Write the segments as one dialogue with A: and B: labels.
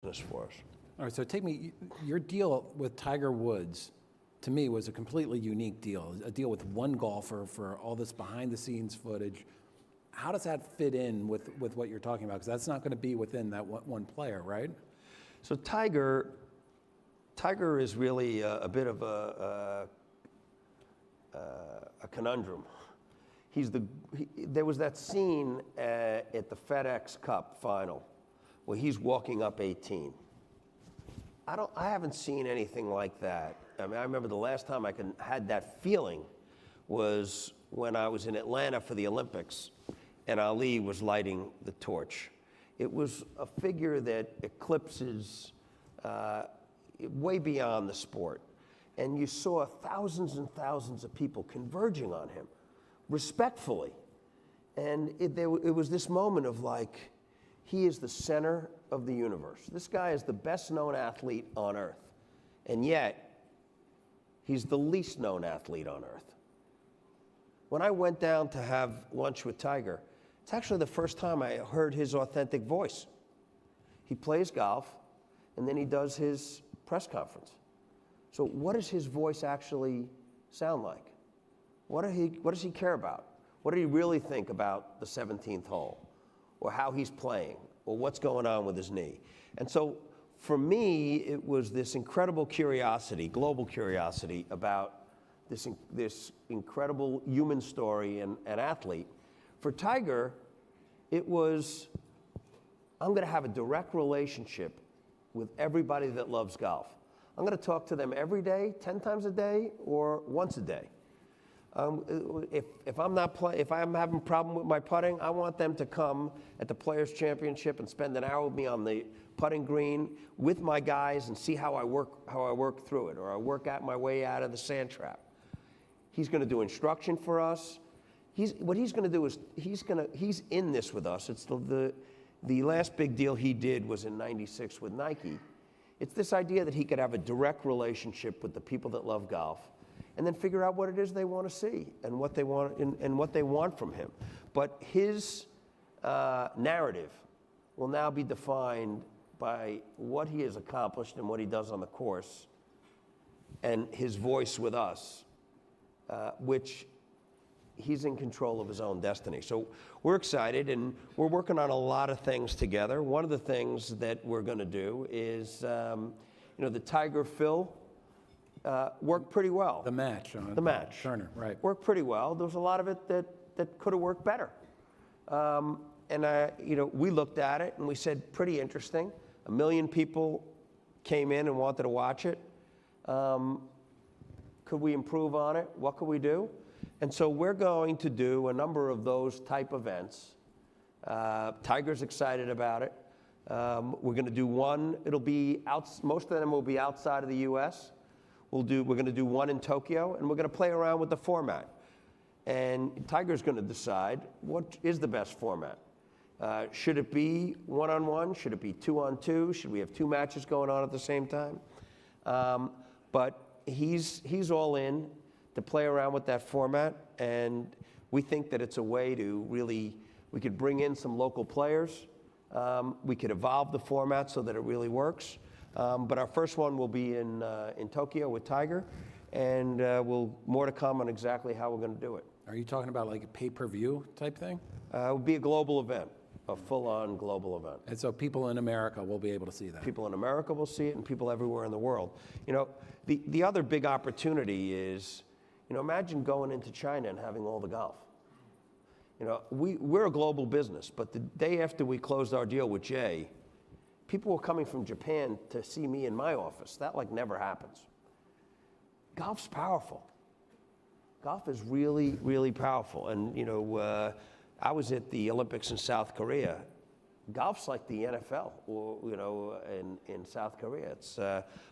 A: for us.
B: All right, so take me, your deal with Tiger Woods, to me, was a completely unique deal, a deal with one golfer for all this behind-the-scenes footage. How does that fit in with what you're talking about? Because that's not going to be within that one player, right?
A: So Tiger is really a bit of a conundrum. There was that scene at the FedEx Cup final where he's walking up 18. I haven't seen anything like that. I mean, I remember the last time I had that feeling was when I was in Atlanta for the Olympics and Ali was lighting the torch. It was a figure that eclipses way beyond the sport. And you saw thousands and thousands of people converging on him, respectfully. And it was this moment of like, he is the center of the universe. This guy is the best known athlete on earth. And yet, he's the least known athlete on earth. When I went down to have lunch with Tiger, it's actually the first time I heard his authentic voice. He plays golf, and then he does his press conference. So what does his voice actually sound like? What does he care about? What did he really think about the 17th hole? Or how he's playing? Or what's going on with his knee? And so for me, it was this incredible curiosity, global curiosity about this incredible human story and athlete. For Tiger, it was, I'm going to have a direct relationship with everybody that loves golf. I'm going to talk to them every day, 10 times a day, or once a day. If I'm having a problem with my putting, I want them to come at the Players' Championship and spend an hour with me on the putting green with my guys and see how I work through it, or I work out my way out of the sand trap. He's going to do instruction for us. What he's going to do is he's in this with us. It's the last big deal he did was in '96 with Nike. It's this idea that he could have a direct relationship with the people that love golf, and then figure out what it is they want to see and what they want and what they want from him. But his narrative will now be defined by what he has accomplished and what he does on the course, and his voice with us, which he's in control of his own destiny. So we're excited, and we're working on a lot of things together. One of the things that we're going to do is, the Tiger Phil worked pretty well.
B: The match on
A: the match.
B: Turner, right.
A: Worked pretty well. There was a lot of it that could have worked better. We looked at it and we said, pretty interesting. 1 million people came in and wanted to watch it. Could we improve on it? What could we do? And so we're going to do a number of those type events. Tiger's excited about it. We're going to do one. It'll be most of them will be outside of the U.S. We're going to do one in Tokyo, and we're going to play around with the format. And Tiger's going to decide what is the best format. Should it be one-on-one? Should it be two-on-two? Should we have 2 matches going on at the same time? But he's all in to play around with that format, and we think that it's a way to really, we could bring in some local players. We could evolve the format so that it really works. But our first one will be in Tokyo with Tiger, and more to come on exactly how we're going to do it.
B: Are you talking about like a pay-per-view type thing?
A: It will be a global event, a full-on global event.
B: And so people in America will be able to see that?
A: People in America will see it, and people everywhere in the world. The other big opportunity is, imagine going into China and having all the golf. We're a global business, but the day after we closed our deal with Jay, people were coming from Japan to see me in my office. That never happens. Golf's powerful. Golf is really, really powerful. And, I was at the Olympics in South Korea. Golf's like the NFL, in South Korea.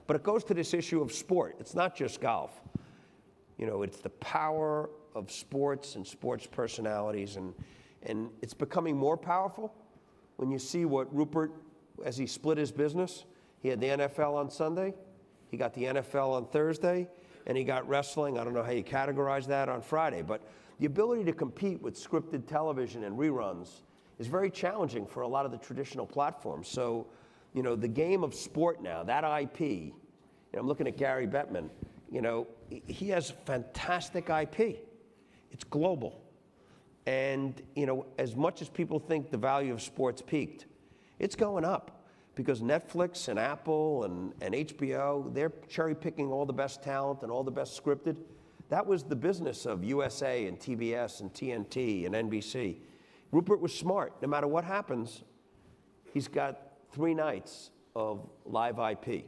A: But it goes to this issue of sport. It's not just golf. It's the power of sports and sports personalities, and it's becoming more powerful when you see what Rupert, as he split his business, he had the NFL on Sunday, he got the NFL on Thursday, and he got wrestling, I don't know how you categorize that, on Friday. But the ability to compete with scripted television and reruns is very challenging for a lot of the traditional platforms. So You know, the game of sport now, that IP, you know, I'm looking at Gary Bettman, you know, he has fantastic IP. It's global. And, you know, as much as people think the value of sports peaked, it's going up because Netflix and Apple and HBO, they're cherry picking all the best talent and all the best scripted. That was the business of USA and TBS and TNT and NBC. Rupert was smart. No matter what happens, he's got 3 nights of live IP.